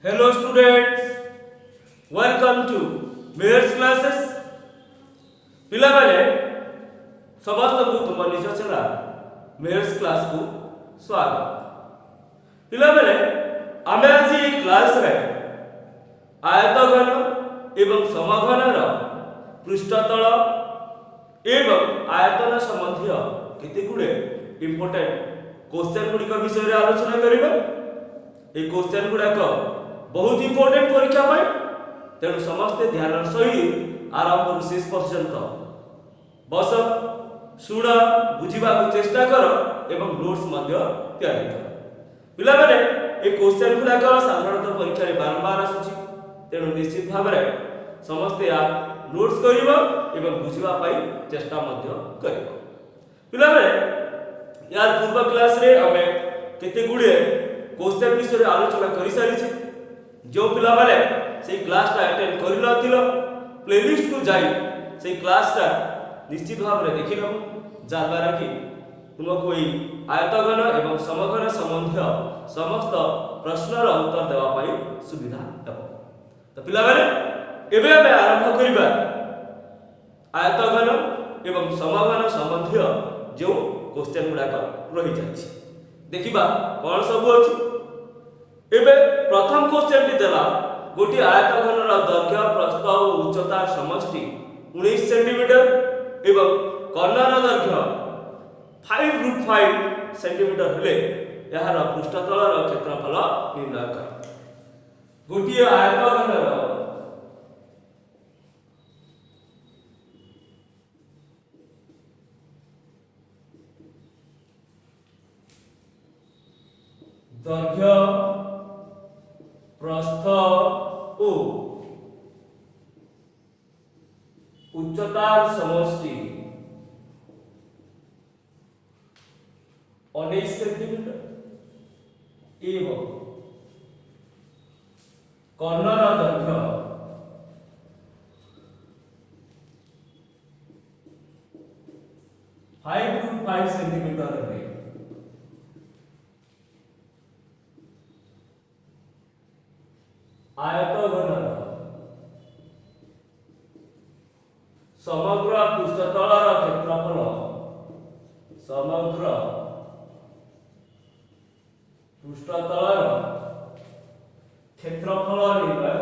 Hello students, welcome to Mayors classes. पिला माने समस्त को तुम निज चला Mayors क्लास को स्वागत। पिला माने आमे आज ये क्लास रे आयतघन एवं समघन रो पृष्ठतल एवं आयतन संबंधी केते गुडे इंपोर्टेंट क्वेश्चन गुडी को विषय रे आलोचना करिबा। ए क्वेश्चन गुडा को बहुत इंपोर्टेंट परीक्षा पाए तेणु समस्ते ध्यान सहित आरंभ शेष पर्यंत बस शुण बुझा चेष्टा कर एवं नोट्स तैयारी कर। पिला माने ए क्वेश्चन गुडा साधारणतः परीक्षा रे बारंबार आसुची तेणु निश्चित भाव में समस्ते नोट्स करिवो एवं बुझिबा पाई चेष्टा करिवो। पिला माने यार पूर्व क्लास रे हमें केते गुडे क्वेश्चन विषय रे आलोचना करि सारी छी। जो पिला माने से क्लास टा अटेंड करि नथिलो प्लेलिस्ट को जाई से क्लास टा निश्चित भाव में देखि नबो जा द्वारा कि तुमको एई आयतघन एवं समघन संबंधी समस्त प्रश्नर उत्तर देवा पाई सुविधा देबो। तो पिला माने एबे हमें आरंभ करिबा आयतघन एवं समघन संबंधी जो क्वेश्चन गुडा रही जाछि। देखिबा कोन सब अछि। एबे प्रथम क्वेश्चन टी देला गोटी आयतघन रो दैर्घ्य प्रस्थ और उच्चता समष्टि 19 सेंटीमीटर एवं कर्णर दैर्घ्य 5√5 सेंटीमीटर हेले यार पृष्ठतल रो क्षेत्रफल निर्णय कर। गोटी आयतघन रो दैर्घ्य प्रस्थ ओ उच्चतार समष्टि 19 सेंटीमीटर एवं कर्णर दैर्घ्य 5.5 सेंटीमीटर है। आयतघन समग्र पृष्ठतलर क्षेत्रफल समग्र पृष्ठतलर क्षेत्रफल निर्णय।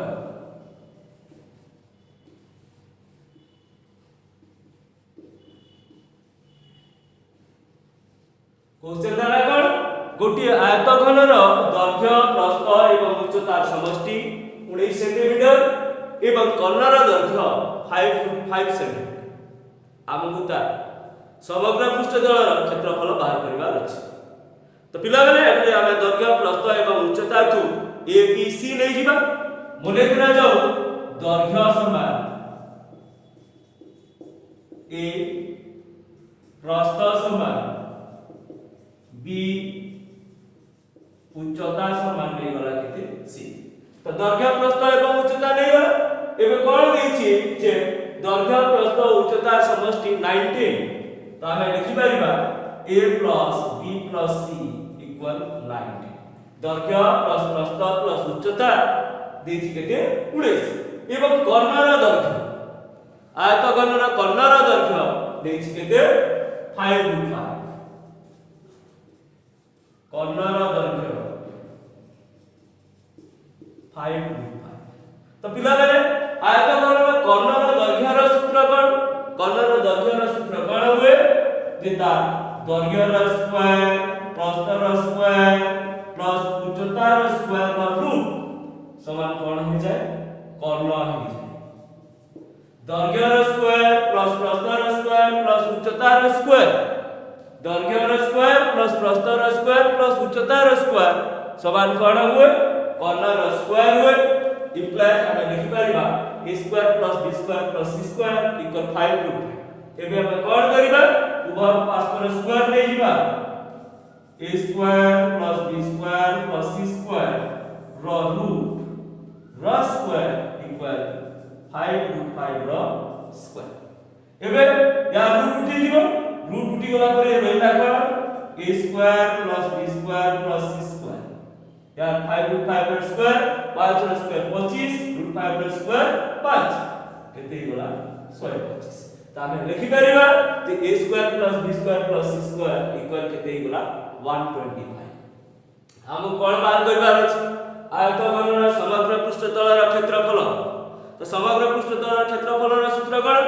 क्वेश्चन दाना कोन गोटी आयतघन दैर्घ्य प्रस्थ एवं उच्चतार समष्टि 19 सेंटीमीटर एवं कर्णर दैर्घ्य 5.5 सेंटीमीटर आमକୁ ता समग्र पृष्ठतलर क्षेत्रफल बाहर करिवार अछि। तो पिला माने एते आमे दैर्घ्य प्रस्थ एवं उच्चता को ए बी सी नै जिबा मने करा जाऊ दैर्घ्य समान ए प्रस्थ समान बी उच्चता समान नै गला केते सी। तो दैर्घ्य प्रस्थ एवं उच्चता नै गला एबे कोन दैछि जे दैर्घ्य प्रस्थ उच्चता समष्टि 19। तो हमें लिखि परिबा a + b + c = 19। दैर्घ्य प्लस प्रस्थ प्लस उच्चता दैछि केते 19 एवं कर्णर दैर्घ्य आयतघनर कर्णर दैर्घ्य दैछि केते 5.5 कर्णर दैर्घ्य 5.5। तो पिला माने आयतघनर कर्णर दैर्घ्यर सूत्र कोन कर्णर दैर्घ्यर सूत्र कोन हुए जेता दैर्घ्यर स्क्वायर प्रस्थर स्क्वायर प्लस उच्चतार स्क्वायर का रूट समान कोन हो जाए कर्ण हो जाए। दैर्घ्यर स्क्वायर प्लस प्रस्थर स्क्वायर प्लस उच्चतार स्क्वायर दैर्घ्यर स्क्वायर प्लस प्रस्थर स्क्वायर प्लस उच्चतार स्क्वायर समान कोन हुए कर्णर स्क्वायर हुए। इंप्लाइज हमें लिखि परिबा a square plus b square plus c square = 5√5। एबे हम कोन करिबा उभय पार्श्व स्क्वायर नै जिबा a square plus b square plus c square रो रूट रो स्क्वायर इक्वल 5√5 रो स्क्वायर। एबे या रूट उठी जिवो रूट उठी गला परे रहिला कोन a square plus b square plus c square यार 5 * 5 स्क्वायर 5 ର स्क्वायर 25 √ 5 ର स्क्वायर 5 केते होला 125 त हम लिखि परिबा जे a square + b square + c square equal केते होला 125 हम कोन बात करबार अछि आयतघनर समग्र पृष्ठतलर क्षेत्रफल तो समग्र पृष्ठतलर क्षेत्रफलर सूत्र कोन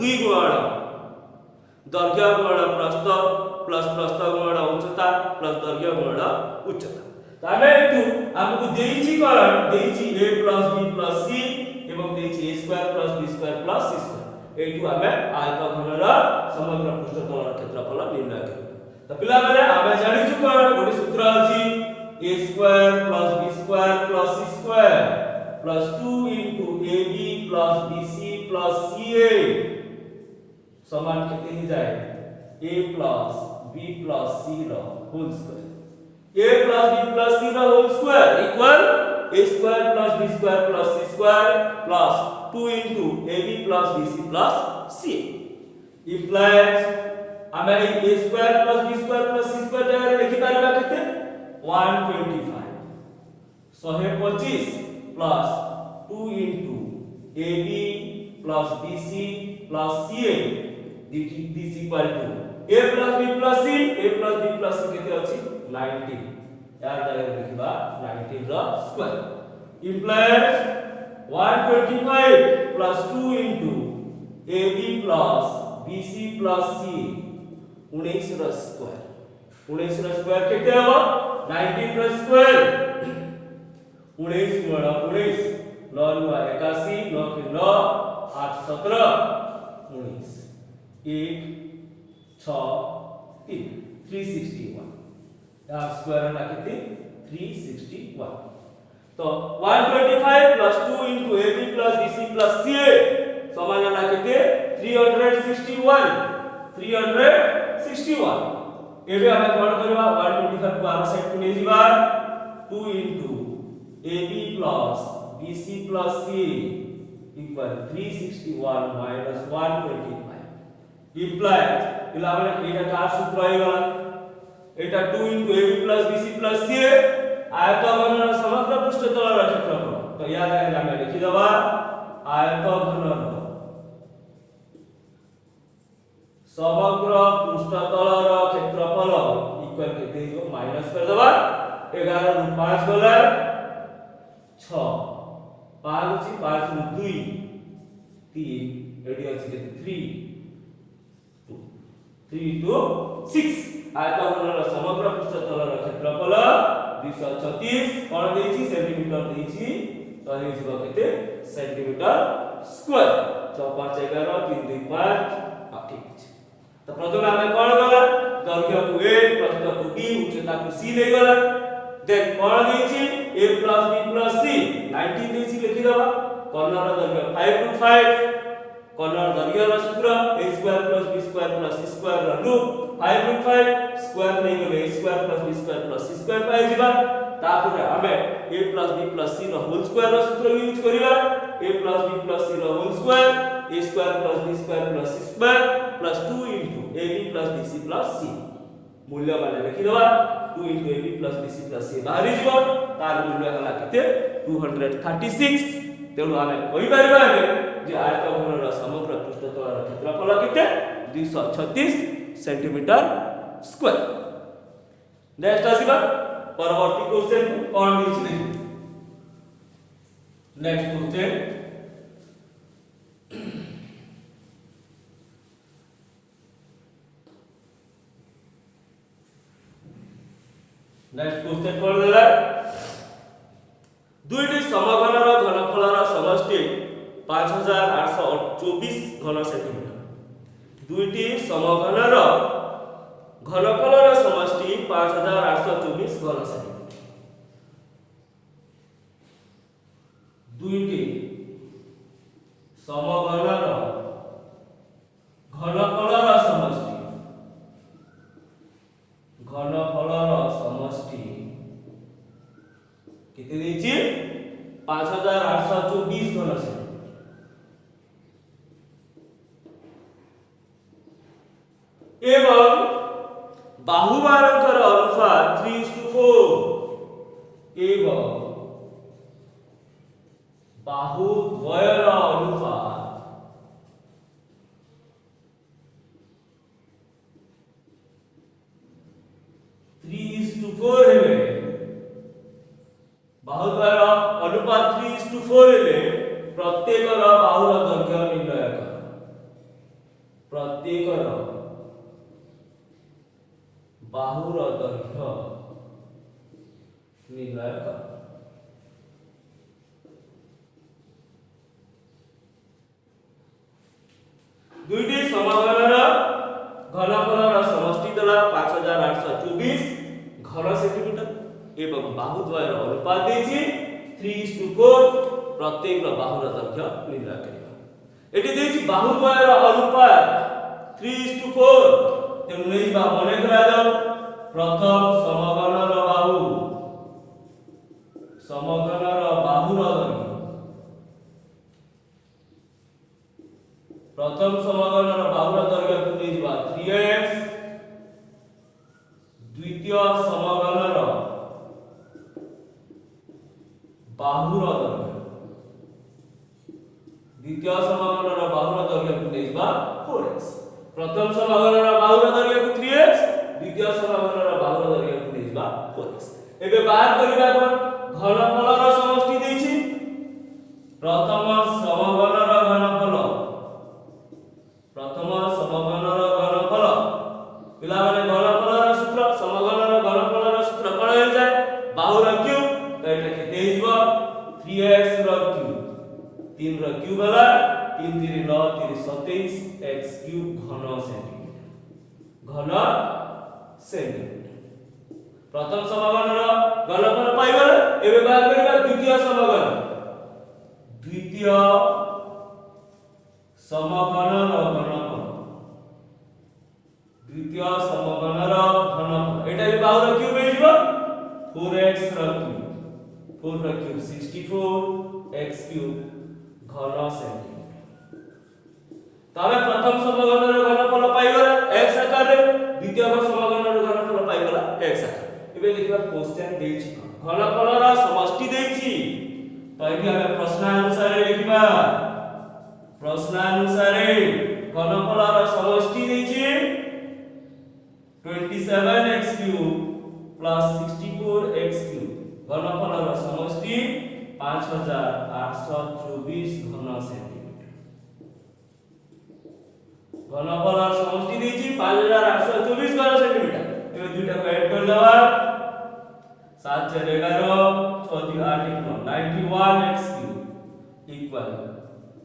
2 गुणन दैर्घ्य गुणन प्रस्थ प्लस प्रस्थ गुणन उच्चता प्लस दैर्घ्य गुणन उच्चता तामे एतु हमकु देइछि कोन देइछि a + b + c एवं देइछि a square + b square + c square एतु हमें आयतघनर समग्र पृष्ठतलर क्षेत्रफल निर्णय करब तो पिला माने हमें जानिछु कोन गोटे सूत्र अछि a square + b square + c square + 2 * ab + bc + ca समान केते ही जाए a + b + c रो whole square a + b + c रो whole square equal a square + b square + c square + 2 * ab + bc + ca implies हमें a square + b square + c square जगह लिखि पारबा केते 125 125 plus 2 into AB plus BC plus CA this equal to A plus B plus C A plus B plus C केते अछि 90 यार जगह लिखबा 90 रो square implies 125 plus 2 into AB plus BC plus C 19 रो square केते हो 19 रो स्क्वायर 19 गुणा 19 9 * 81 9 के 9 8 17 19 1 6 3 361 यार स्क्वायर हटा कितने 361 तो 125 plus 2 into AB plus BC plus CA समान हटा कितने 361 एबे हमें कोन करबा 125 को आर साइड को ले जीवा 2 into AB plus BC plus C equal 361 minus 125 implies इला माने एटा का सूत्र आइगला एटा 2 into AB plus BC plus C आयतघनर समग्र पृष्ठतलर क्षेत्रफल तो याद है हम लिखि दबा आयतघनर समग्र पृष्ठतलर क्षेत्रफल इक्वल केते हो माइनस कर दबा 11 ରୁ 5 गला 6 5 अछि 5 ରୁ 2 3 एडी अछि केते 3 to 6 आयतघनर समग्र पृष्ठतलर क्षेत्रफल 236 कोन देछि सेंटीमीटर देछि तो हे जीव केते सेंटीमीटर स्क्वायर 6 5 11 3 2 5 ठीक अछि तो प्रथम हमें कोन गला दैर्घ्य को a प्रस्थ को b उच्चता को c ले गला देन कोन देछि a plus b plus c 90 देछि लिखि दबा कर्णर दैर्घ्य 5 * 5 कर्णर दैर्घ्य रो सूत्र a square plus b square plus c square रो रूट 5 * 5 स्क्वायर नै गले a square plus b square plus c square पाइ जिबा तापर हमें a plus b plus c रो होल स्क्वायर रो सूत्र यूज करिबा a plus b plus c रो whole square a square plus b square plus c square plus 2 into ab plus bc plus c मूल्य माने लिखि दबा 2 into ab plus bc plus c बाहरी जीव तार मूल्य हला केते 236 तेनु हमें कहि परिबा जे आयतघनर समग्र पृष्ठतलर क्षेत्रफल केते 236 सेंटीमीटर स्क्वायर नेक्स्ट आसीबा परवर्ती क्वेश्चन कोन दिछि देखि नेक्स्ट क्वेश्चन नेक्स्ट क्वेश्चन कोन देला दुईटी समघनर घनफलर समष्टि 5824 घन सेंटीमीटर दुईटी समघनर घनफलर समष्टि 5824 घन सेंटीमीटर दुईटी समघनर घनफलर समष्टि कितने देछि 5824 घन सेंटीमीटर एवं बाहुबारंकर अनुपात 3:4 एवं बाहु द्वयर अनुपात 3:4 हेले बाहु द्वयर अनुपात 3:4 हेले प्रत्येकर बाहुर दैर्घ्य निर्णय कर प्रत्येकर बाहुर दैर्घ्य निर्णय कर दुईटी समघनर घनफलर समष्टि देला 5824 घन सेंटीमीटर एवं बाहु द्वयर अनुपात देछि 3:4 प्रत्येक बाहुर दैर्घ्य निर्णय करिबा एटी देछि बाहु द्वयर अनुपात 3:4 तेनु नेइबा मने करा जाऊ प्रथम समघनर बाहुर बाहुर दैर्घ्य प्रथम समघनर बाहुर दैर्घ्य को नेइबा 3x द्वितीय समघनर बाहुर दैर्घ्य द्वितीय समघनर बाहुर दैर्घ्य को नेइबा 4x प्रथम समघनर बाहुर दैर्घ्य को 3x द्वितीय समघनर बाहुर दैर्घ्य को नेइबा 4x एबे बाहर करिबा घनफलर समष्टि देछि प्रथम समघनर घनफल पिला माने घनफलर सूत्र समघनर घनफलर सूत्र कोन हो जाय बाहुर क्यूब तो एटा केते हिजबो 3x रो क्यूब 3 रो क्यूब वाला 3 3 9 3 27 x क्यूब घन सेंटीमीटर प्रथम समघनर घनफल पाइबल एबे बाहर करिबा द्वितीय समघन द्वितीय समघनर घनफल द्वितीय समघनर घनफल एटा भी बाहुर क्यूब हेजिबो 4x रो क्यूब 4 रो क्यूब 64 x क्यूब घन सेंटीमीटर तबे प्रथम समघनर घनफल पाइगला x आकार रे द्वितीय समघनर घनफल पाइगला x आकार एबे देखिबा क्वेश्चन देछि घनफलर समष्टि देछि तो एबे हम प्रश्नानुसार लिखिबा प्रश्नानुसार घनफलर समष्टि देछि 27x cube plus 64x cube घनफलर समष्टि 5824 घन सेंटीमीटर घनफलर समष्टि देछि 5824 घन सेंटीमीटर एबे दुइटा को ऐड कर देबा 7 4 11 6 2 8 91x cube equal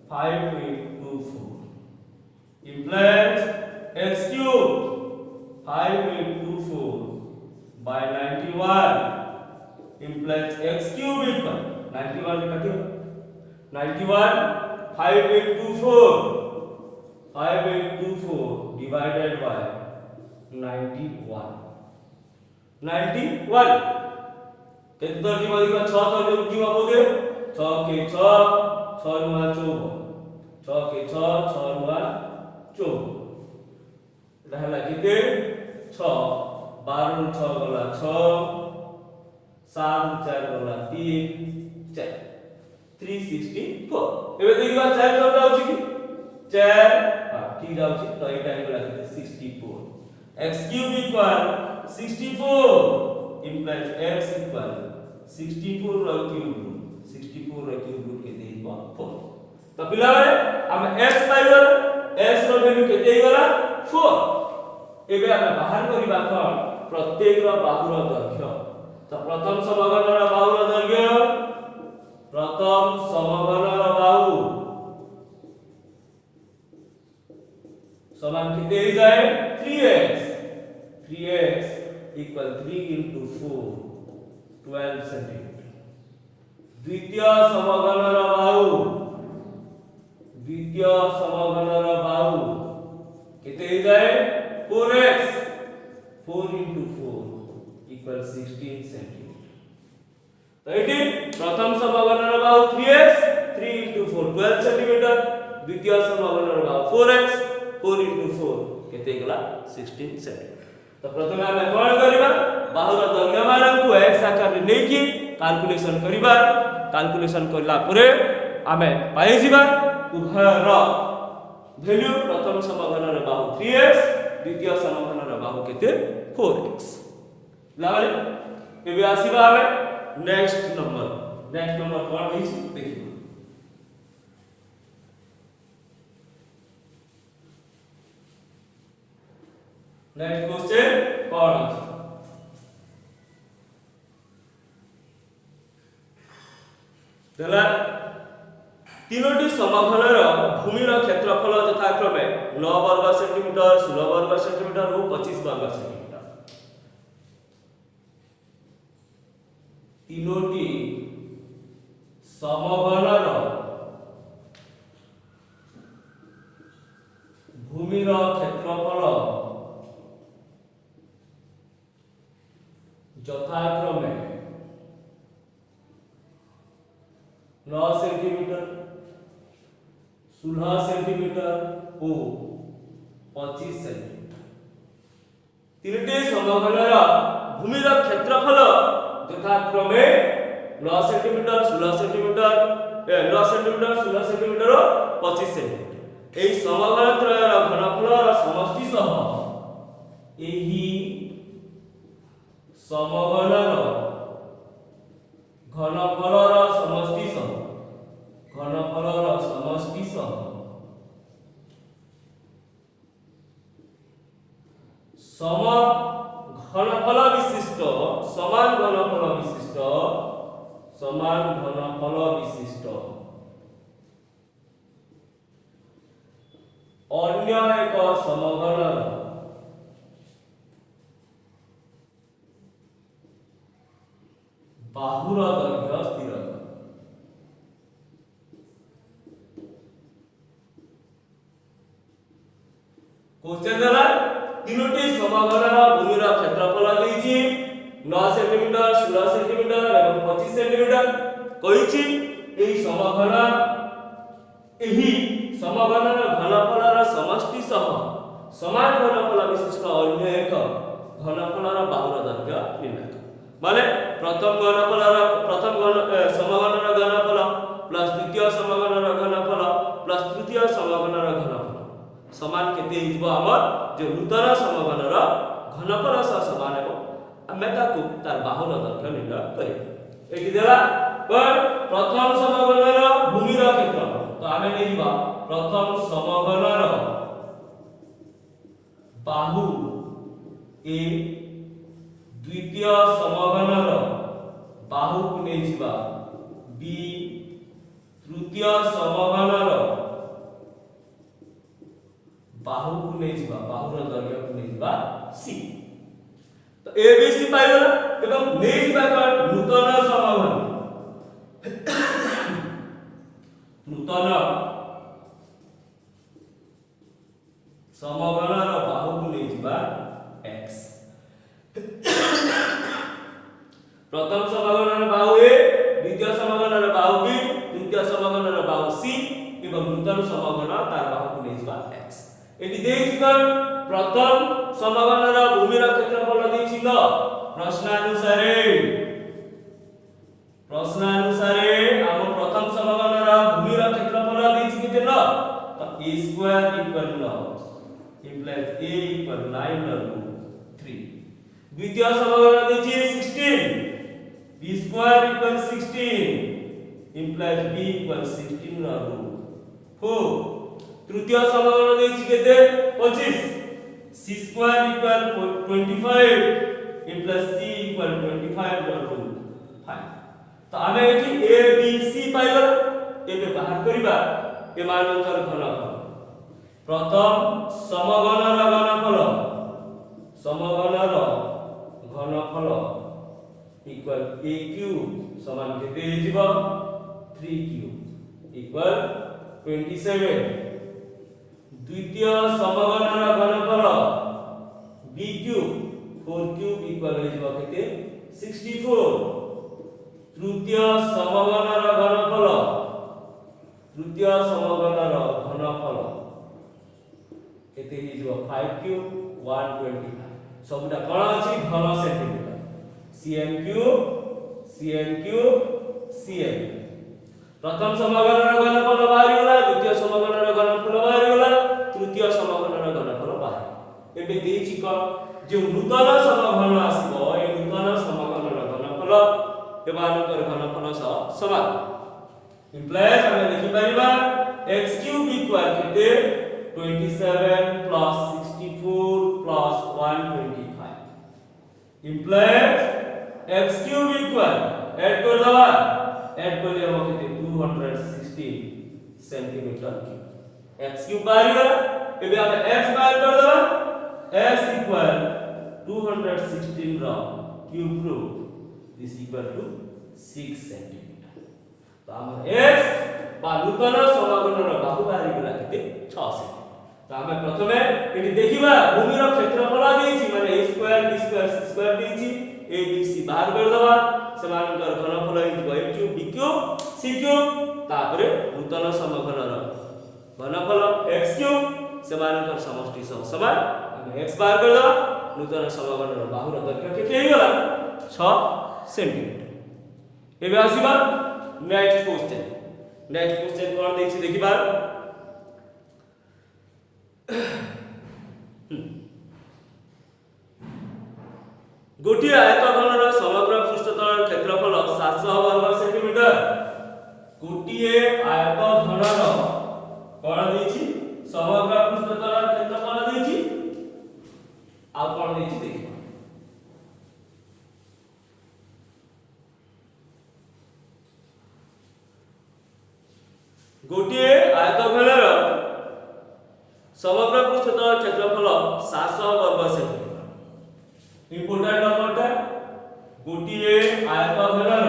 5824 implies x cube 5824 by 91 implies x cube equal 91 कटियो 91 5824 divided by 91 केते तो जीवा दिखा 6 तो जीवा बोगे 6 के 6 6 नुआ 14 6 के 6 6 नुआ 14 रहला केते 6 12 नु 6 गला 6 7 4 गला 3 4 364 एबे देखिबा 4 कब जाउची की 4 हां ठीक जाउची तो एटा गला 64 x cube equal 64 implies x equal 64 रो क्यूब रूट के देइबा 4 तो पिला रे हम x पाइबो x रो वैल्यू केते हिगला 4 एबे हम बाहर करिबा कोन प्रत्येक रो बाहुर दैर्घ्य तो प्रथम समघनर बाहुर दैर्घ्य प्रथम समघनर बाहु समान केते हो जाए 3x equal 3 into 4 12 सेंटीमीटर द्वितीय समघनर बाहु केते हो जाए 4x 4 into 4 equal 16 सेंटीमीटर तो एटी प्रथम समघनर बाहु 3x 3 into 4 12 सेंटीमीटर द्वितीय समघनर बाहु 4x 4 into 4 केते गला 16 सेंटीमीटर तो प्रथमे हम कोन करिबा बाहुर दैर्घ्य मान को x आकार रे नै कि कैलकुलेशन करिबा कैलकुलेशन करला परे आमे पाई जिबा उभयर वैल्यू प्रथम समघनर बाहु 3x द्वितीय समघनर बाहु केते 4x लाले एबे आसीबा आमे नेक्स्ट नंबर कोन होइछि देखिबा नेक्स्ट क्वेश्चन कोन अछि देला तीनोटी समघनर भूमिर क्षेत्रफल यथाक्रमे 9 वर्ग सेंटीमीटर 16 वर्ग सेंटीमीटर और 25 वर्ग सेंटीमीटर तीनोटी समघनर भूमिर क्षेत्रफल यथाक्रमे 9 सेंटीमीटर 16 सेंटीमीटर और 25 सेंटीमीटर तीनटी समघनर भूमिर क्षेत्रफल यथाक्रमे 9 सेंटीमीटर 16 सेंटीमीटर 9 सेंटीमीटर 16 सेंटीमीटर और 25 सेंटीमीटर एही समघन त्रयर घनफलर समष्टि सह एही समघनर घनफलर समष्टि सह सम घनफल विशिष्ट समान घनफल विशिष्ट अन्य एक समघनर बाहुर दैर्घ्य स्थिर क्वेश्चन देला तीनोटी समघनर भूमिर क्षेत्रफल देछि 9 सेंटीमीटर 16 सेंटीमीटर एवं 25 सेंटीमीटर कहिछि एही समघनर घनफलर समष्टि सह समान घनफल विशिष्ट अन्य एक घनफलर बाहुर दैर्घ्य निर्णय माने प्रथम समघनर घनफल प्लस द्वितीय समघनर घनफल प्लस तृतीय समघनर घनफल समान केते हिजबो हमर जे नूतन समघनर घनफल सह समान हेबो आमे ताकू तार बाहुर दैर्घ्य निर्णय करिबा एठी देला पर प्रथम समघनर भूमिर क्षेत्रफल तो आमे लेबा प्रथम समघनर बाहु ए द्वितीय समघनर बाहु को नै जिबा बी तृतीय समघनर बाहु को नै जिबा बाहुर दैर्घ्य को नै जिबा सी तो ए बी सी पाइबला एवं नै जिबा नूतन समघन नूतन समघनर बाहु को नै जिबा x प्रथम समघनर बाहु ए द्वितीय समघनर बाहु बी तृतीय समघनर बाहु सी एवं नूतन समघन तार बाहु को नै जिबा x एटी देखिकर प्रथम समघनर भूमिर क्षेत्रफल देछि न प्रश्नानुसारे हम प्रथम समघनर भूमिर क्षेत्रफल देछि केते न तो a स्क्वायर इक्वल न implies a equal 9/3 द्वितीय समघनर देछि 16 b square equal 16 implies b equal 16/4 तृतीय समघनर देछि केते 25 c square equal 25 implies c equal 25/5 तो आमे एठी a b c पाइलो एबे बाहर करिबा ए मानकर घनफल प्रथम समघनर घनफल इक्वल a क्यूब समान केते हिजबो 3 क्यूब इक्वल 27 द्वितीय समघनर घनफल b क्यूब 4 क्यूब इक्वल हिजबो केते 64 तृतीय समघनर घनफल केते हिजबो 5 क्यूब 125 सबटा कोन अछि घन सेंटीमीटर cm क्यूब cm प्रथम समघनर घनफल बाहरी गला, द्वितीय समघनर घनफल बाहरी गला, तृतीय समघनर घनफल बाहरी। एबे देछि क जे नूतन समघन आसीबो ए नूतन समघनर घनफल एमानकर घनफल सह समान। इम्प्लाइज हम देखि परिबा x³ इक्वल केते 27 plus 64 plus 125 implies x³ equal add कर दवा ऐड कर लिया हम केते 216 सेंटीमीटर क्यूब x³ बाहर गला। एबे हम x बाहर कर दवा x equal 216 रा cube root this equal to 6 centimetre. तो हम x बा नूतन समघनर बाहु बाहर गला केते 6 सेंटीमीटर। तो हमें प्रथमे एटी देखिबा भूमि रो क्षेत्रफल देछि माने a square b square c square देछि a b c बाहर कर दवा समानकर घनफल a cube b cube c cube तापरे नूतन समघनर घनफल x क्यूब समानकर समष्टि सह समान हम x बाहर कर दवा नूतन समघनर बाहुर दैर्घ्य केते हे गला 6 सेंटीमीटर। एबे आसीबा नेक्स्ट क्वेश्चन कोन देछि देखिबा गोटी आयतघनर समग्र पृष्ठतल क्षेत्रफल 700 वर्ग सेंटीमीटर। गोटी आयतघनर कोन देछि समग्र पृष्ठतल क्षेत्रफल देछि आ कोन देछि देखिबा गोटी आयतघनर समग्र पृष्ठतल क्षेत्रफल 700 वर्ग सेंटीमीटर। इंपोर्टेंट नंबरटा गोटिए आयतघनर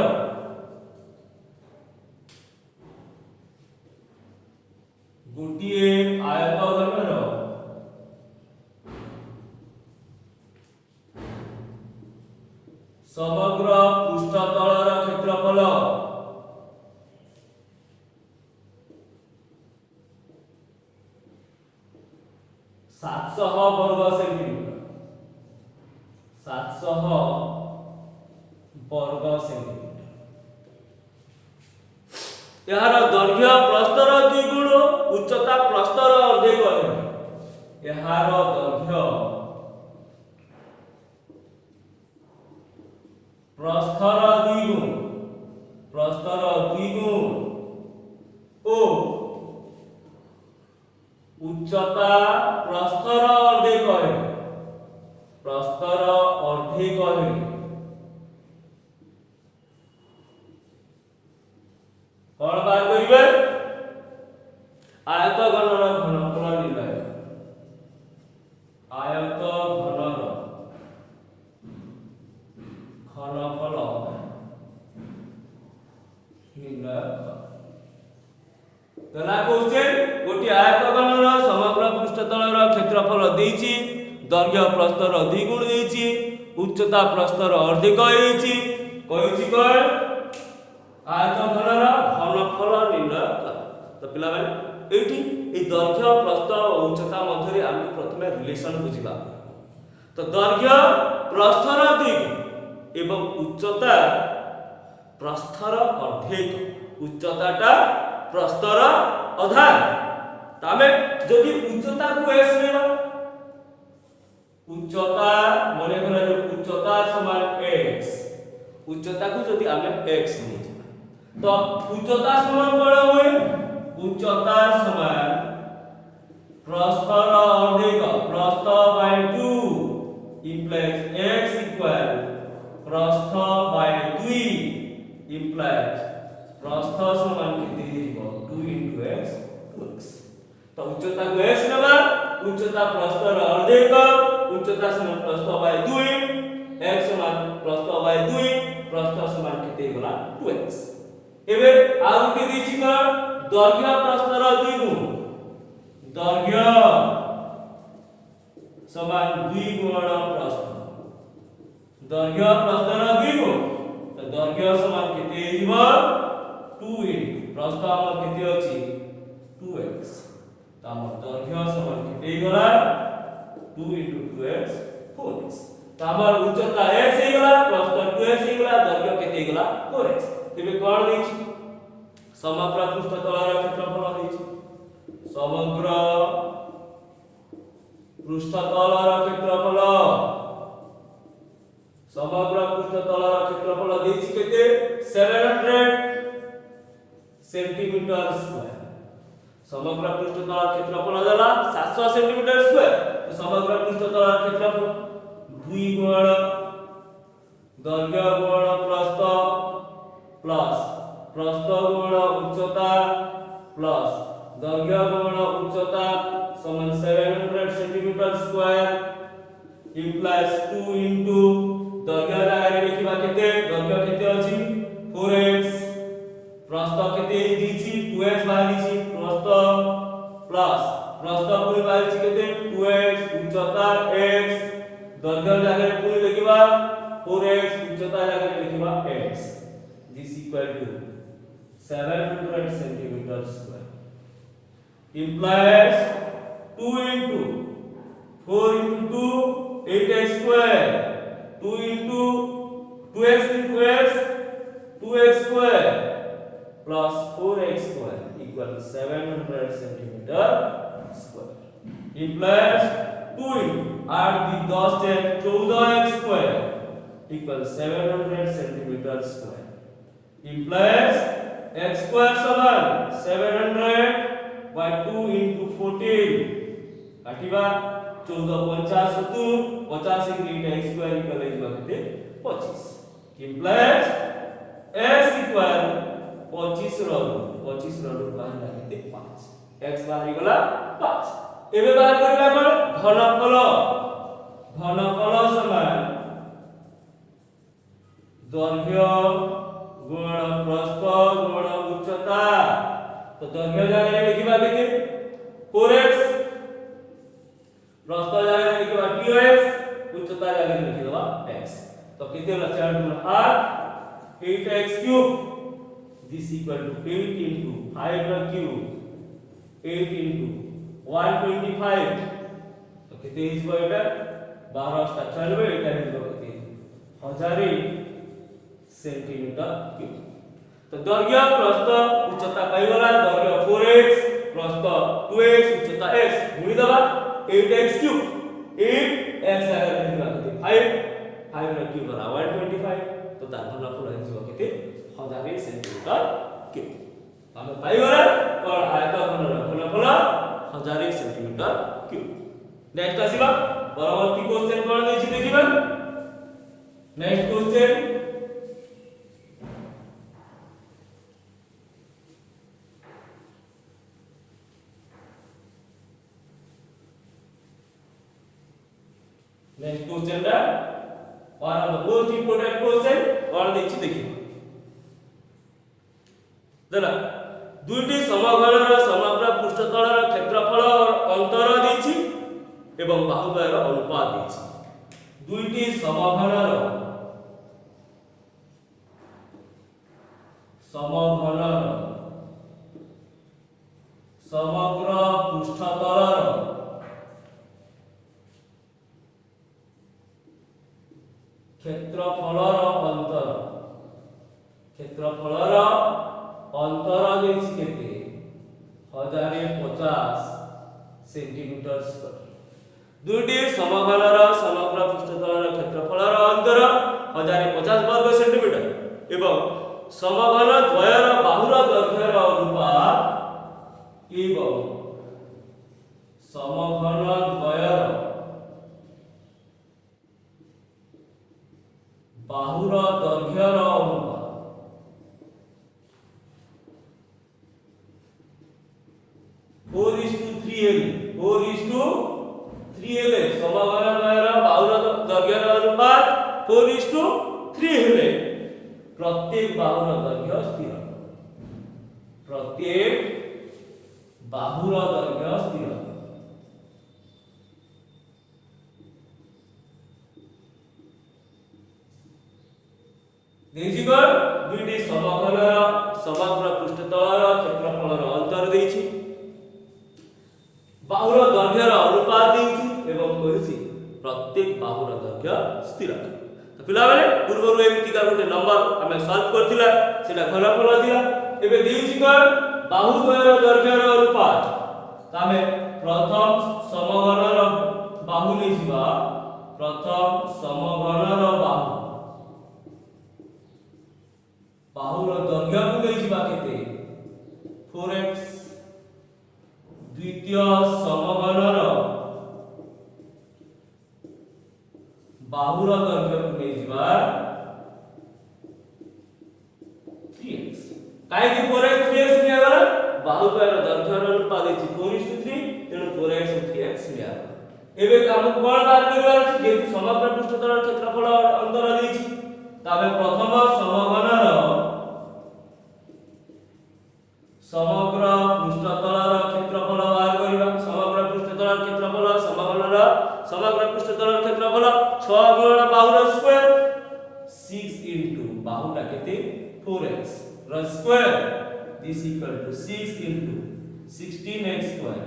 समग्र पृष्ठतलर क्षेत्रफल 700 वर्ग सेंटीमीटर 700 वर्ग सेंटीमीटर। यार दैर्घ्य प्रस्तर 2 गुण उच्चता प्रस्तर अर्धेक है। यार दैर्घ्य प्रस्तर 2 गुण ओ उच्चता प्रस्तर अर्धेक है। प्रस्तर अर्धेक है। कौन बात करिवे आयतघनर घनफल निर्णय। आयतघनर घनफल निर्णय। तला क्वेश्चन गोटी आयतघनर समग्र पृष्ठतलर क्षेत्रफल देछि दैर्घ्य प्रस्तर 2 गुण देछि उच्चता प्रस्तर अर्धेक हेछि कहिछि कोन आयतघनर घनफल निर्णय कर। तो पिला माने एठी ए दैर्घ्य प्रस्थ और उच्चता मध्य हम प्रथमे रिलेशन बुझिबा। तो दैर्घ्य प्रस्थर 2 गुण एवं उच्चता प्रस्थर अर्धेक उच्चताटा प्रस्तर अधा। तामे जदि उच्चता को s लेबा उच्चता मने करा जो उच्चता समान x उच्चता को जदि हम x ले तो उच्चता समान कोन होय उच्चता समान प्रस्तर अर्धेक प्रस्थ बाय 2 implies x equal प्रस्थ बाय 2 implies प्रस्थ समान केते हेबो 2 into x 2x। तो उच्चता को x लेबा उच्चता प्रस्तर अर्धेक उच्चता समान प्रस्थ बाय 2 x समान प्रस्थ बाय 2 प्रस्थ समान केते होला 2x। एबे आगु के दिछि का दैर्घ्य प्रस्तर 2 गुण दैर्घ्य समान 2 गुण प्रस्थ दैर्घ्य प्रस्तर 2 गुण तो दैर्घ्य समान केते हेबो 2 into प्रस्थ हमर केते अछि 2x। तो हमर दैर्घ्य समान केते गला 2 into 2x 4x। तो हमर उच्चता x हे गला प्रस्थ 2x हे गला दैर्घ्य केते गला 4x। तेबे कोन देछि समग्र पृष्ठतलर क्षेत्रफल देछि समग्र पृष्ठतलर क्षेत्रफल देछि केते 700 सेंटीमीटर स्क्वायर समग्र पृष्ठतल क्षेत्रफल देला 700 सेंटीमीटर स्क्वायर तो समग्र पृष्ठतल क्षेत्रफल 2 गुण दैर्घ्य गुण प्रस्थ प्लस प्रस्थ गुण उच्चता प्लस दैर्घ्य गुण उच्चता समान 700 सेंटीमीटर स्क्वायर implies 2 into दैर्घ्य जागा लिखिबा केते दैर्घ्य केते अछि 4x प्रस्थ केते दिछि 2x बाहिरिछि प्रस्थ प्लस प्रस्थ पुरी बाहिरिछि केते 2x उच्चता x दैर्घ्य जागा पुरी लिखिबा 4x उच्चता जागा लिखिबा x this equal to 700 centimeter square implies 2 into 4 into 8x square 2 into 2x into x 2x square plus 4x square equal to 700 centimeter square implies 2 into add the 10 10 14x square equal 700 centimeter square implies x square समान 700 by 2 into 14 काटिबा 14 50 70 50 into x square equal केते 25 implies x equal 25 रो 25 रो बाहर केते 5 x बाहर गला 5 एबे बाहर करबा कोन घनफल समान दैर्घ्य गुण प्रस्थ गुण उच्चता तो दैर्घ्य जागा लिखिबा केते 4x प्रस्थ जागा लिखिबा 2x उच्चता जागा लिखिबा x तो केते होला 4 गुण 8 8x cube this equal to 8 into 5 रा क्यूब 8 into 125 तो केते हिजबो एटा 12 sta 96 एटा हिजबो केते 1000 सेंटीमीटर क्यूब तो दैर्घ्य प्रस्थ उच्चता पाइबला दैर्घ्य 4x प्रस्थ 2x उच्चता x गुणी दबा 8x क्यूब 8x आगर लिखबा केते 5 रा क्यूब बरा 125 तो तार घनफल हिजबो केते 1000 सेंटीमीटर क्यूब हम पाइबला कोन आयतघनर घनफल 1000 सेंटीमीटर क्यूब नेक्स्ट आसीबा परवर्ती क्वेश्चन कोन देछि देखिबा नेक्स्ट क्वेश्चन नेक्स्ट क्वेश्चन रा और हम मोस्ट इंपोर्टेंट क्वेश्चन और देखि देखिबा देला दुईटी समघनर समग्र पृष्ठतलर क्षेत्रफल अंतर देछि एवं बाहुद्वयर अनुपात देछि दुईटी समघनर समग्र पृष्ठतलर क्षेत्रफलर अंतर देछि केते 1050 सेंटीमीटर स्क्वायर दुईटी समघनर समग्र पृष्ठतलर क्षेत्रफलर अंतर 1050 वर्ग सेंटीमीटर एवं समघन द्वयर बाहुर दैर्घ्यर अनुपात एवं समघन द्वयर बाहुर दैर्घ्यर अनुपात 4:3 समघन द्वयर बाहुर दैर्घ्यर अनुपात 4:3 हेले प्रत्येक बाहुर दैर्घ्य स्थिर देजिगर दुईटी समघनर समग्र पृष्ठतलर क्षेत्रफलर अंतर देछि बाहुर दैर्घ्यर अनुपात देछि एवं कहिछि प्रत्येक बाहुर दैर्घ्य स्थिर तो पिला बेले पूर्वरु एमितिका गोटे नंबर हमें सॉल्व करथिला सेटा घनफल थिला एबे देउची कोन बाहु द्वयर दर्घ्यर अनुपात तामे प्रथम समघनर बाहु नै जिबा प्रथम समघनर बाहुर दर्घ्य को नै जिबा केते 4x द्वितीय समघनर बाहुर दर्घ्य को नै जिबा 3x काहे कि 4x 3x मिया गला बाहु द्वयर दर्घ्यर अनुपात अछि 4:3 तेणु 4x और 3x मिया एबे हम कोन बात करबार अछि जेतु समग्र पृष्ठतल क्षेत्रफल अंतर देछि तबे प्रथम समघनर समग्र पृष्ठतलर क्षेत्रफल बाहर करिबा समग्र पृष्ठतलर क्षेत्रफल समघनर समग्र पृष्ठतलर क्षेत्रफल 6 गुणन बाहुर स्क्वायर 6 into बाहुटा केते 4x र square this equal to 6 into 16x square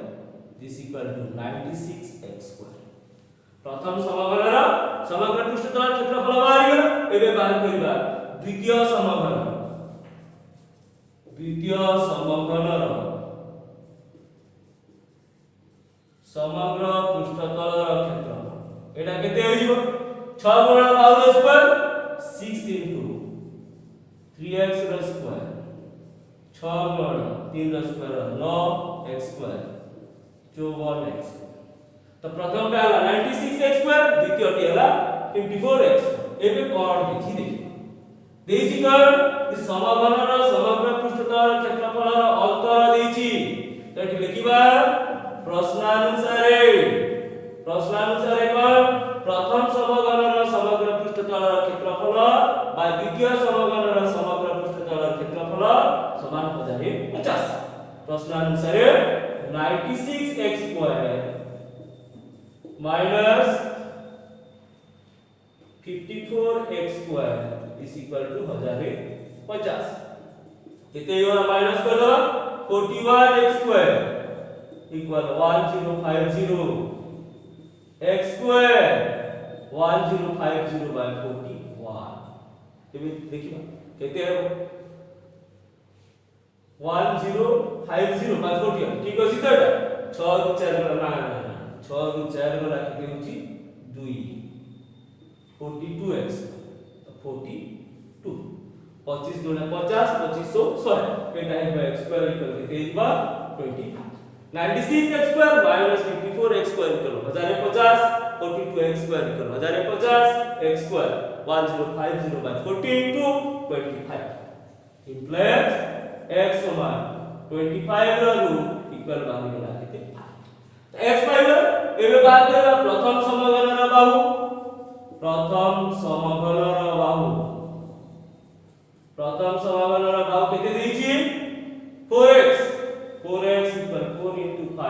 this equal to 96x square प्रथम समघनर समग्र पृष्ठतलर क्षेत्रफल बाहर गला एबे बाहर करिबा द्वितीय समघनर समग्र पृष्ठतलर क्षेत्रफल एटा केते होइबो 6 गुणन बाहुर स्क्वायर 6 into 3x र स्क्वायर 6 गुणन 3 र स्क्वायर 9x स्क्वायर 54x तो प्रथम टा हला 96x स्क्वायर द्वितीय टी हला 54x एबे कोन देखि देछि कोन इ समघनर समग्र पृष्ठतल क्षेत्रफलर अंतर देछि तो एठी लिखिबा प्रश्नानुसारे कोन प्रथम समघनर समग्र पृष्ठतलर क्षेत्रफल बा द्वितीय समघनर समग्र पृष्ठतलर क्षेत्रफल समान हो जाए 50 प्रश्नानुसारे 96x square minus 54x square is equal to हो जाए 50 कितने योरा माइनस कर दो 41x square equal 1050 x square 1050 by 41 ये देखिए कितने है 1050 by 41 ठीक है सीधा 6 को 4 करना है 6 ରୁ 4 ଗଲା କେତେ ହେଉଛି 2 42x 42 25 गुणा 50 2500 100 एटा है x स्क्वायर इक्वल केते Hiba 20 96x square minus 54x square equal 1050 42x square equal 1050 x square 1050 by 42 25 implies x समान 25 ର रूट इक्वल बाहर गला केते x पाइबा एबे बात करबा प्रथम समघनर बाहु केते देछि 4x equal 4 into 5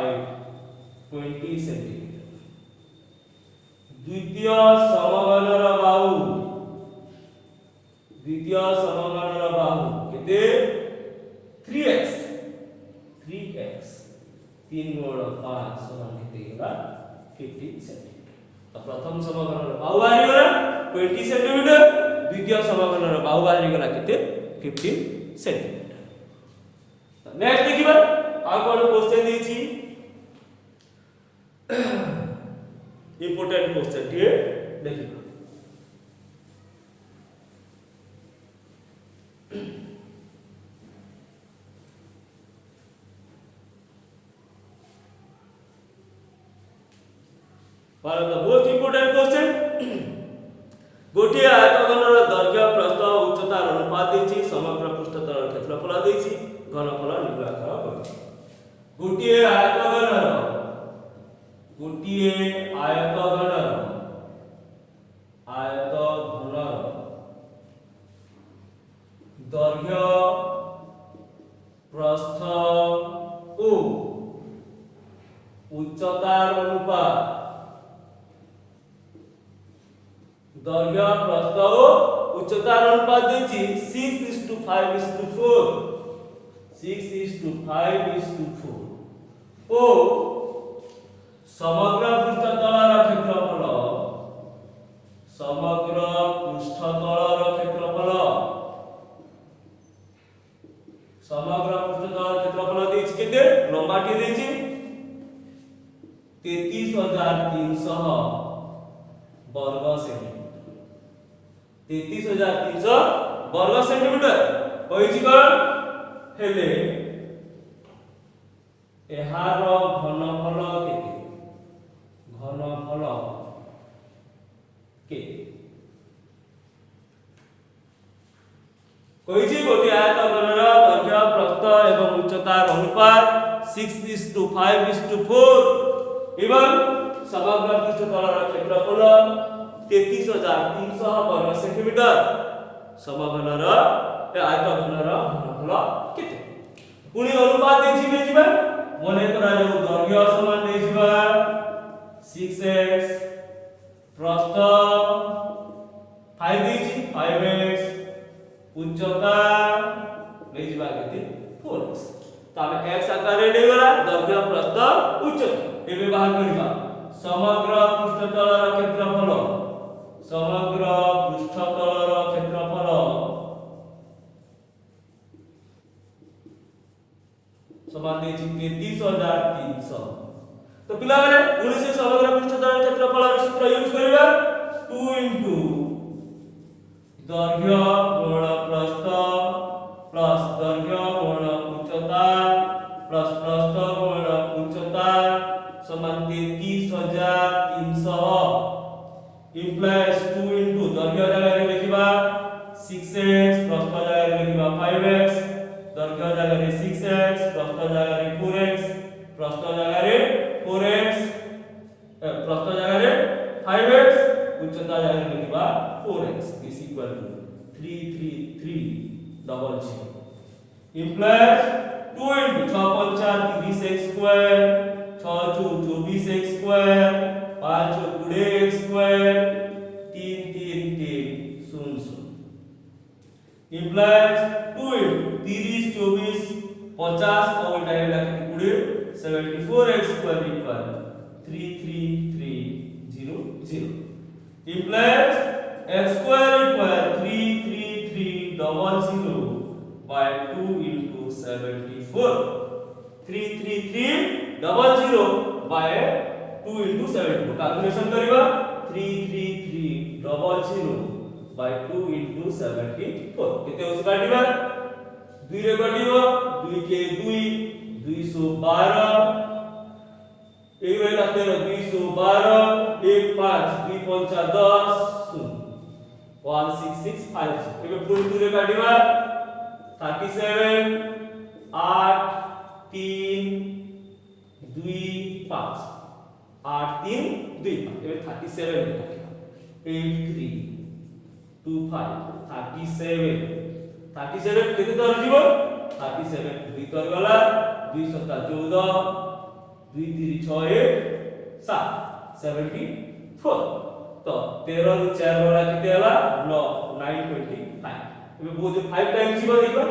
20 cm द्वितीय समघनर बाहु केते 3x 3 गुण 5 समान केते होला 15 सेंटीमीटर तो प्रथम समघनर बाहु बाहरी गला 20 सेंटीमीटर द्वितीय समघनर बाहु बाहरी गला केते 15 सेंटीमीटर नेक्स्ट देखिबा आ कोन क्वेश्चन देछि इंपोर्टेंट क्वेश्चन टिए देखिबा One of the most important question गोटे आयतघनर दैर्घ्य प्रस्थ उच्चतार अनुपात देछि समग्र पृष्ठतल क्षेत्रफल देछि घनफल निर्णय करिछि गोटे आयतघनर दैर्घ्य प्रस्थ ओ उच्चतार अनुपात दैर्घ्य प्रस्थ ओ उच्चतार अनुपात देछि 6:5:4 6:5:4 ओ समग्र पृष्ठतलर क्षेत्रफल पृष्ठतल क्षेत्रफल देछि केते लंबाटी देछि 33300 वर्ग सेंटीमीटर 33300 वर्ग सेंटीमीटर होइछि कोन हेले एहार घनफल केते घनफल के कहिछि गोटे आयतघनर दैर्घ्य प्रस्थ एवं उच्चतार अनुपात 6:5:4 एवं समग्र पृष्ठतलर क्षेत्रफल 33300 वर्ग सेंटीमीटर समघनर आयतघनर घनफल केते पुणी अनुपात देछि बेजिबा मने करा जो दैर्घ्य समान देजिबा 6x प्रस्थ 5 देछि 5x उच्चता बेजिबा केते 4x तामे x आकार रे गला दैर्घ्य प्रस्थ उच्चता एबे बाहर करिबा समग्र पृष्ठतलर क्षेत्रफल समान देछि 33300 तो पिला माने पुणी से समग्र पृष्ठतलर क्षेत्रफल सूत्र यूज करिबा 2 दैर्घ्य गुण प्रस्थ प्लस दैर्घ्य गुण उच्चता प्लस प्रस्थ गुण उच्चता समान 33300 इम्प्लाइज 2 दैर्घ्य जगह रे लिखिबा 6x प्रस्थ जगह रे लिखिबा 5x दैर्घ्य जगह रे 6x प्रस्थ जगह रे 4x प्रस्थ जगह रे 4x प्रस्थ जगह रे 5x उच्चता जगह रे लिखिबा 4x is equal to 33300 implies 2 into 6 5 30x square 6 2 24x square 5 20x square 3 3 3 0 implies 2 into 30 24 50 और डायरेक्ट लिखि 20 74x square equal 33300 implies x square equal 33300 by 2 into 74 33300 by 2 into 74 calculation करिबा 33300 by 2 into 74 केते होस काटिबा 2 रे काटिबो 2 के 2 212 एक रे काटे 212 1 5 2 5 10 16650 एबे पुणी 2 रे काटिबा 37 8 3 2 5 8 3 2 5 एबे 37 रे काटिबा 8325 37 केते तर जीवो 37 2 तर गला 2 7 14 2 3 6 7 74 तो 13 रु 4 गला केते हला 925 एबे बहुत 5 टाइम्स जीवो देखो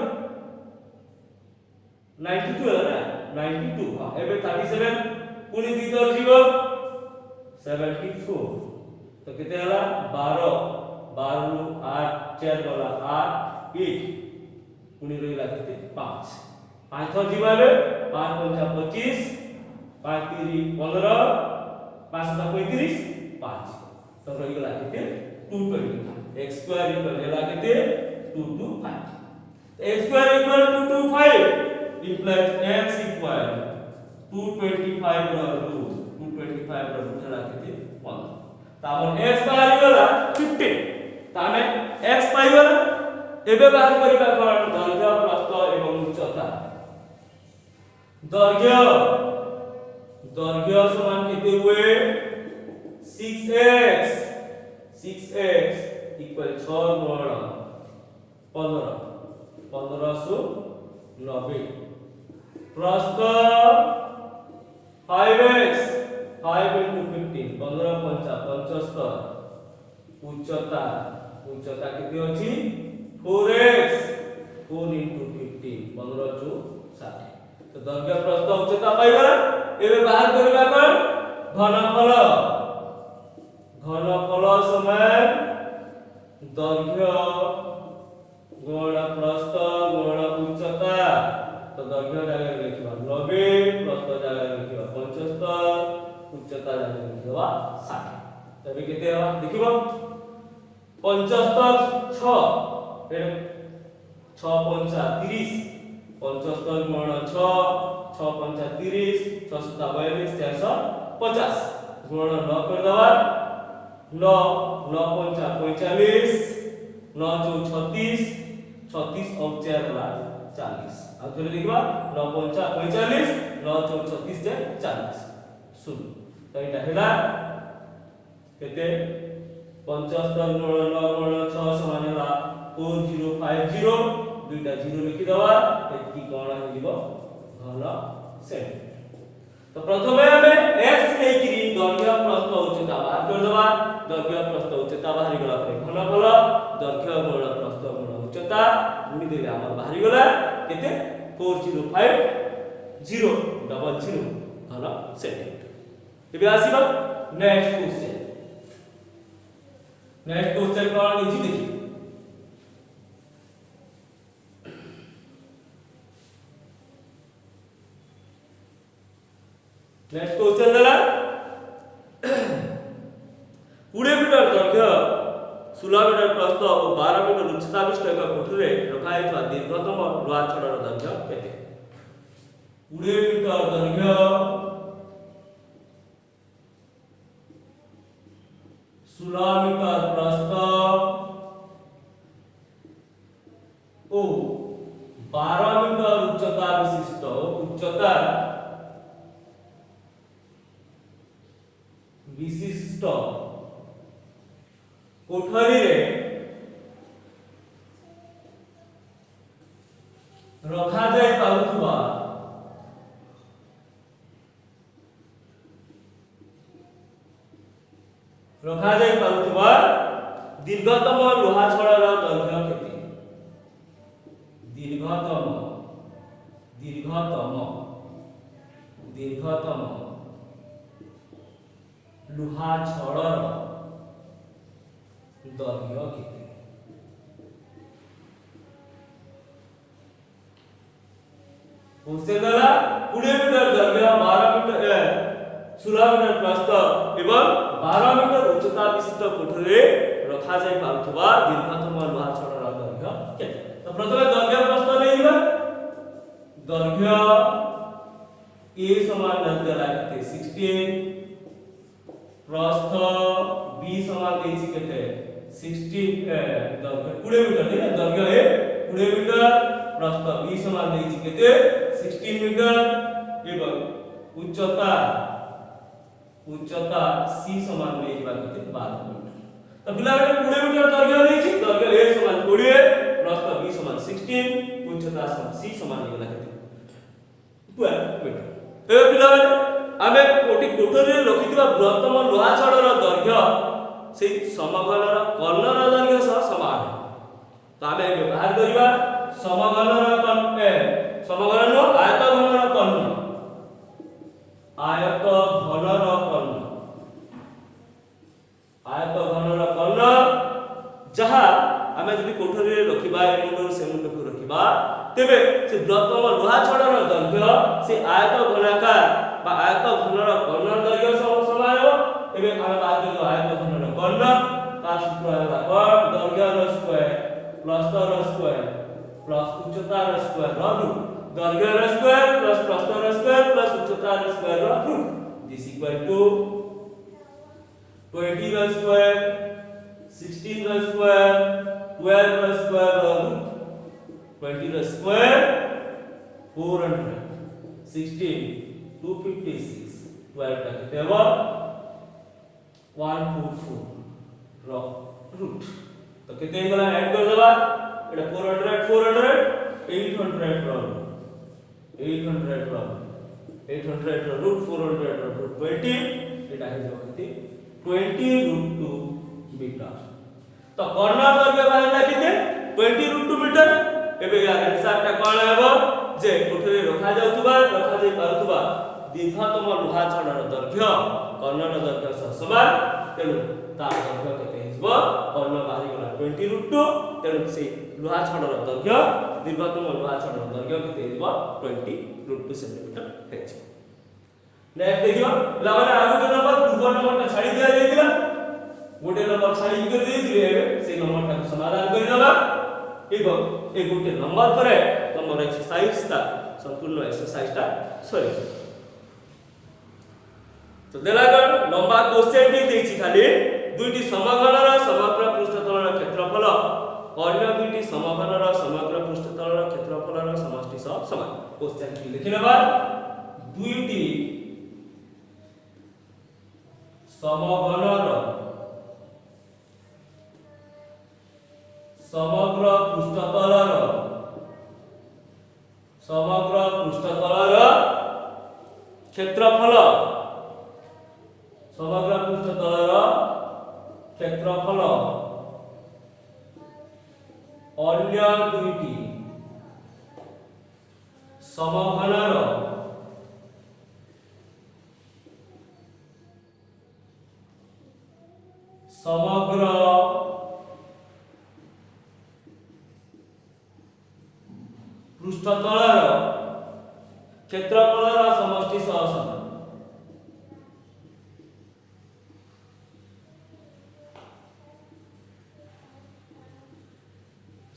92 हला ना 92 हां एबे 37 पुनी 2 तर जीवो 74 तो केते हला 12 12 रु 8 4 गला 8 1 पुनी रहिला केते 5 5 थर जीवाले 5 5 25 5 3 15 5 7 35 5 तो रहिला केते 225 x स्क्वायर इक्वल हेला केते 225 x square equal 225 implies x equal 225 रो रूट 225 रो रूट हेला केते 1 तापर x बाहर गला 15 तामे x पाई गला एबे बाहर करिबा कोन दैर्घ्य प्रस्थ एवं उच्चता दैर्घ्य समान केते हुए 6x इक्वल 6 गुण 15 1590 प्रस्थ 5x 5 into 15 15 75 उच्चता केते अछि 4x 4 into 15 15 जो 60 तो दैर्घ्य प्रस्थ उच्चता पाई गला एबे बाहर करिबा कोन घनफल समान दैर्घ्य गुण प्रस्थ गुण उच्चता तो दৈर्घ्य जगह लिखिबा 90 प्रस्थ जगह लिखिबा 75 उच्चता जगह लिखिबा 60 तबे केते हवा देखिबो 75 6 एड 6 5 30 75 गुणन 6 6 5 30 6 7 42 450 गुणन 9 कर दवा 9 9 5 45 9 2 36 36 और 4 ला 40 आ थोड़े देखबा 9 5 45 9 2 36 से 40 सुन तो एटा हेला केते 75 गुणन 9 गुणन 6 समान होला 4050 दुईटा 0 लिखि दवा एति कोण हो जिवो घन सेंटीमीटर तो प्रथमे हमें x नेकिरी दৈর্ঘ্য प्रस्थ उच्चता बाहर कर दवा दৈর্ঘ্য प्रस्थ उच्चता बाहर गला पर घनफल दৈর্ঘ্য गुण प्रस्थ गुण उच्चता गुणी देले हमर बाहर गला केते 4050 घन सेंटीमीटर एबे आसीबा नेक्स्ट क्वेश्चन कोन निछि देखि नेक्स्ट क्वेश्चन देला 20 मीटर दৈর্ঘ্য 16 मीटर प्रस्थ और 12 मीटर उच्चता विशिष्ट एक कोठरी रखायितवा दीर्घतम लुहा छड़र दৈর্ঘ্য केते 20 मीटर दৈর্ঘ্য 16 मीटर प्रस्थ ओ 12 मीटर उच्चता विशिष्ट कोठरी रे रखा जाय पाउथुवा दीर्घतम लोहा छड़र दৈর্ঘ্য केते दीर्घतम लोहा छड़र दৈর্ঘ্য केते क्वेश्चन 20 मीटर दৈর্ঘ্য 12 मीटर 16 मीटर प्रस्थ एवं 12 मीटर उच्चता विशिष्ट कोठरी रखा जाय पाउथुवा दीर्घतम लोहा छड़र दৈর্ঘ্য केते तो प्रथमे दৈর্ঘ্য प्रस्थ लेइबा दৈর্ঘ্য a समान देला केते 16 प्रस्थ b समान देछि केते 16 दৈর্ঘ্য 20 मीटर नै दৈর্ঘ্য a 20 मीटर प्रस्थ b समान देछि केते 16 मीटर एवं उच्चता c समान देइबा केते 12 मीटर तो पिला 20 मीटर दৈর্ঘ্য देछि दৈর্ঘ্য a समान 20 प्रस्थ b समान 16 उच्चता c समान देला केते 12 मीटर ए पिला आमे कोटी कोठरी रखितबा बृहत्तम लोहा छड़र दৈর্ঘ্য से समघनर कर्णर दৈর্ঘ্য सह समान तो आमे व्यवहार करिबा समघनर कर्ण समघनर नो आयतघनर कर्ण जहा आमे जदि कोठरी रे रखिबा ए मुंडर से मुंड को रखिबा तेबे से बृहत्तम लोहा छड़र दৈর্ঘ্য से आयत घनाकार बा आयत घनर कर्णर दৈর্ঘ্য समान हो एबे आमे बात करियो आयत घनर कर्ण ता सूत्र होला कर्ण दৈর্ঘ্য र स्क्वायर प्रस्थ र स्क्वायर प्लस उच्चता र स्क्वायर र रूट दৈর্ঘ্য र स्क्वायर प्लस प्रस्थ र स्क्वायर प्लस उच्चता र स्क्वायर र रूट दिस इक्वल टू 20 र स्क्वायर 16 र स्क्वायर 12 र स्क्वायर र रूट 20 र स्क्वायर 400 16 256 12 का कितने हुआ 124 र रूट तो कितने गला ऐड कर देबा एटा 400 800 रो 800 रो रूट 400 रो रूट 20 एटा हे जो किते 20 रूट 2 मीटर तो कर्णर दৈর্ঘ্য बाहरला किते 20 रूट 2 मीटर एबे आंसर टा कोन हेबो जे कोठरी रखा जाय पारुथुबा दीर्घतम लोहा छड़र दৈর্ঘ্য कर्णर दৈর্ঘ্য सह समान तेनु तार दैर्घ्य केते हिजबो कर्ण बाहरी गला 20√2 तेणु से लोहा छडर दैर्घ्य दीर्घतम लोहा छडर दैर्घ्य केते हिजबो 20√2 सेंटीमीटर हेछि। नेक्स्ट देखियो लाने आगु के नंबर पूर्व नंबर ता छाडी दिया जायतिला गोटे नंबर छाडी कर देथिले से नंबर ता समाधान करि दबा एवं ए गोटे नंबर पर तमर एक्सरसाइज ता संपूर्ण एक्सरसाइज ता सरी। तो देलागन लंबा क्वेश्चन टी देछि खाली दुईटी समघनर समग्र पृष्ठतलर क्षेत्रफल अन्य दुईटी समघनर समग्र पृष्ठतलर क्षेत्रफलर समष्टि सह समान। क्वेश्चन टी देखिनबा दुईटी समघनर समग्र पृष्ठतलर क्षेत्रफल समग्र पृष्ठतलर क्षेत्रफल अन्य दुईटी समघनर समग्र पृष्ठतलर क्षेत्रफलर समष्टि सह समान।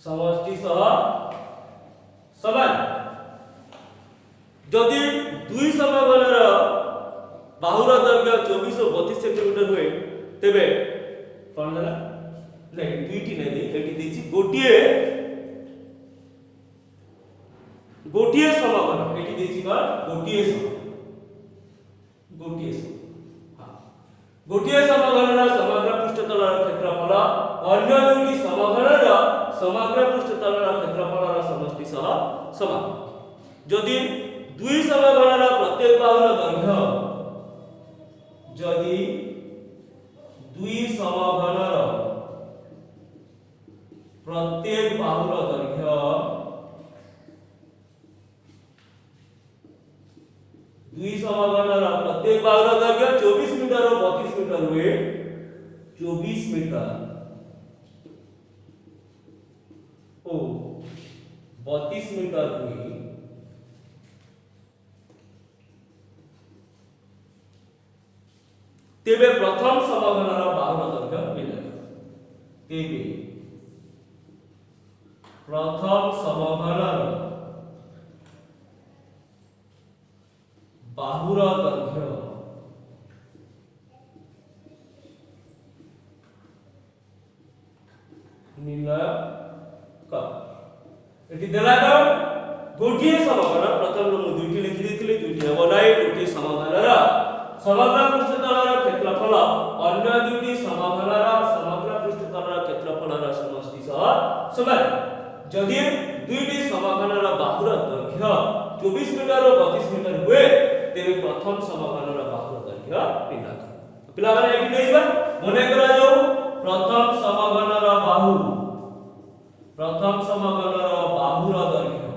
समष्टि सह समान जदि दुई समघनर बाहुर दैर्घ्य 24 और 32 सेंटीमीटर हुए तेबे कोन होला नै दुईटी नै दे एटी देछि गोटिए समघन एटी देछि पर गोटिए समघनर समग्र पृष्ठतलर क्षेत्रफल अन्य दुईटी समघनर समग्र पृष्ठतलर क्षेत्रफलर समष्टि सह समान। जदि दुई समघनर प्रत्येक बाहुर दैर्घ्य जदि दुई समघनर प्रत्येक बाहुर दैर्घ्य दुई समघनर प्रत्येक बाहुर दैर्घ्य 24 मीटर और 32 मीटर हुए 24 मीटर ओ 32 मीटर हुए तेबे प्रथम समघनर बाहुर दैर्घ्य मिले तेबे प्रथम समघनर बाहुर दैर्घ्य निर्णय कर। एटी देला तो गोटिए समघन प्रथम मु दुईटी लिखि देथिले दुईटी हेबो नाही गोटिए समघनर समग्र पृष्ठतलर क्षेत्रफल अन्य दुईटी समघनर समग्र पृष्ठतलर क्षेत्रफलर समष्टि सह समान। जदि दुईटी समघनर बाहुर दैर्घ्य 24 मीटर और 32 मीटर हुए तेबे प्रथम समघनर बाहुर दैर्घ्य निर्णय कर। पिला माने एटी देइबा मने करा जाऊ प्रथम समघनर बाहुर दैर्घ्य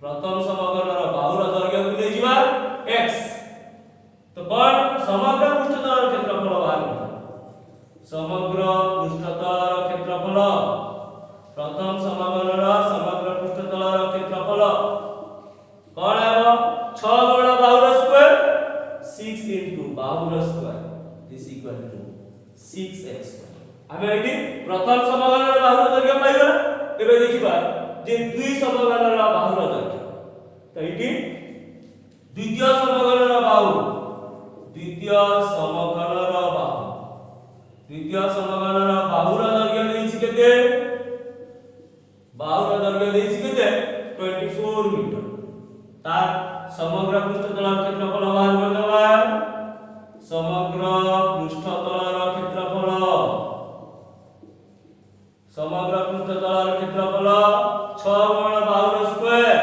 प्रथम समघनर बाहुर दैर्घ्य को ले जिबा x तो कोन समग्र पृष्ठतलर क्षेत्रफल बाहुर समग्र पृष्ठतलर क्षेत्रफल प्रथम समघनर समग्र पृष्ठतलर क्षेत्रफल कोन है 6 गुणा बाहुर स्क्वायर 6 into बाहुर square is equal to 6x आमे एटी प्रथम समघनर बाहुर दैर्घ्य पाइबा एबे देखिबा जे दुई समघनर बाहुर दैर्घ्य तो एटी द्वितीय समघनर बाहु द्वितीय समघनर बाहुर दैर्घ्य देछि केते बाहुर दैर्घ्य देछि केते 24 मीटर तार समग्र पृष्ठतलर क्षेत्रफल बाहर कर देबा समग्र पृष्ठतलर क्षेत्रफल 6 गुणा बाहुर स्क्वायर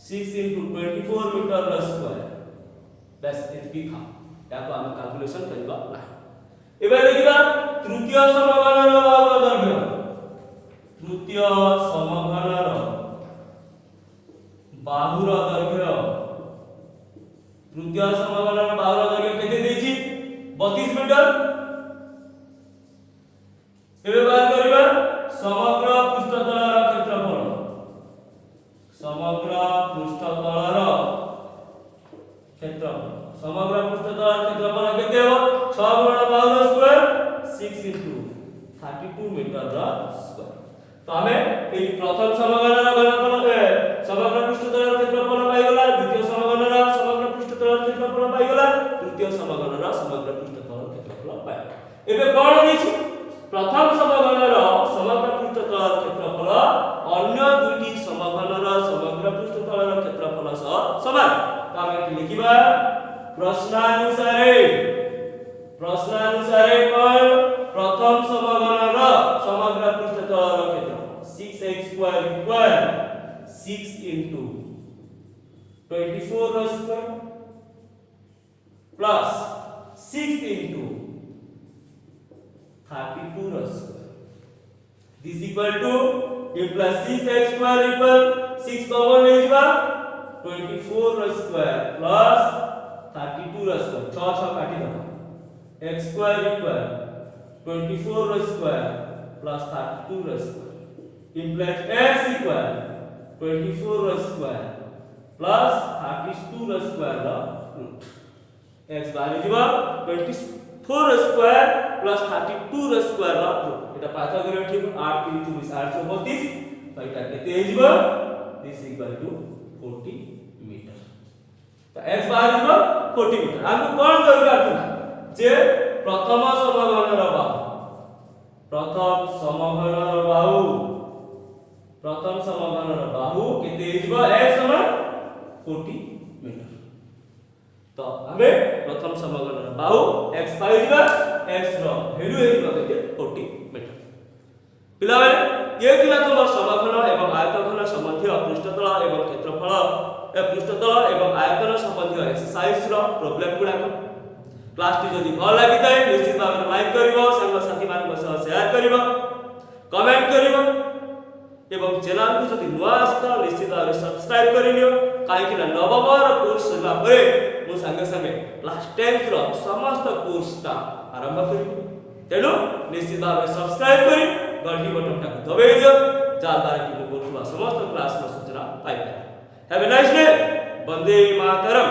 6 into 24 मीटर स्क्वायर बस एतकी था याको हम कैलकुलेशन करबा नाही। एबे देखिबा तृतीय समघनर बाहुर दैर्घ्य तृतीय समघनर बाहुर दैर्घ्य केते देछि 32 मीटर समग्र पृष्ठतलर क्षेत्रफल समग्र पृष्ठतलर क्षेत्रफल केते हो 6 गुणन बाहुर स्क्वायर 6 into 32 मीटर रा स्क्वायर तो हमें ए प्रथम समघनर घनफल समग्र पृष्ठतलर क्षेत्रफल पाई गेला द्वितीय समघनर समग्र पृष्ठतलर क्षेत्रफल पाई गेला तृतीय समघनर समग्र पृष्ठतलर क्षेत्रफल पाई एबे कोन दिछि प्रथम समघनर समग्र पृष्ठतलर क्षेत्रफल अन्य दुईटी समघनर समग्र पृष्ठतलर क्षेत्रफल सह समान तो हमें लिखिबा प्रश्नानुसारे कोन प्रथम समघनर समग्र पृष्ठतलर क्षेत्रफल 6x स्क्वायर इक्वल 6 into 24 रा स्क्वायर प्लस 6 into 32 रा square this equal to a plus 6x square equal 6 common ले जबा 24 रा स्क्वायर प्लस 32 रा स्क्वायर 6 6 काटी दो x square equal 24 रा स्क्वायर प्लस 32 रा स्क्वायर implies x equal 24 रा स्क्वायर प्लस 32 रा स्क्वायर रा रूट x बाहर जबा 24 रा स्क्वायर प्लस 32 रा स्क्वायर रा रूट এটা পাইথাগোরাস ঠিক 8 3 24 832 তো এটা কেতে হইব দিস ইকুয়াল টু 40 মিটার তো x বাহার দিব 40 মিটার আমি কোন দরকার ଥିଲା যে প্রথম সমঘনর বাহু কেতে হইব x সমান 40 মিটার तो हमें प्रथम समघनर बाहु x पाई दिबा x रो वैल्यू हेइबा केते 40 मीटर पिला बेले ये थिला तमर समघन एवं आयतघन संबंधी पृष्ठतल एवं क्षेत्रफल पृष्ठतल एवं आयतन संबंधी एक्सरसाइज रो प्रॉब्लम गुडा क्लास टी जदी भल लागि ताय निश्चित भाव लाइक करिवो संग साथी मान को शेयर करिवो कमेंट करिवो एवं चैनल को जदी नुआ आस्ता निश्चित भाव सब्सक्राइब करिनियो काहे कि नवमर कोर्स सला परे मु संगे संगे क्लास 10 रो समस्त कोर्स ता आरंभ करिबो तेनु निश्चित भाव सब्सक्राइब करी घंटी बटन टा दबाइ दियो जा द्वारा कि मु कोर्स समस्त क्लास रो सूचना पाइ have a nice day Vande Mataram.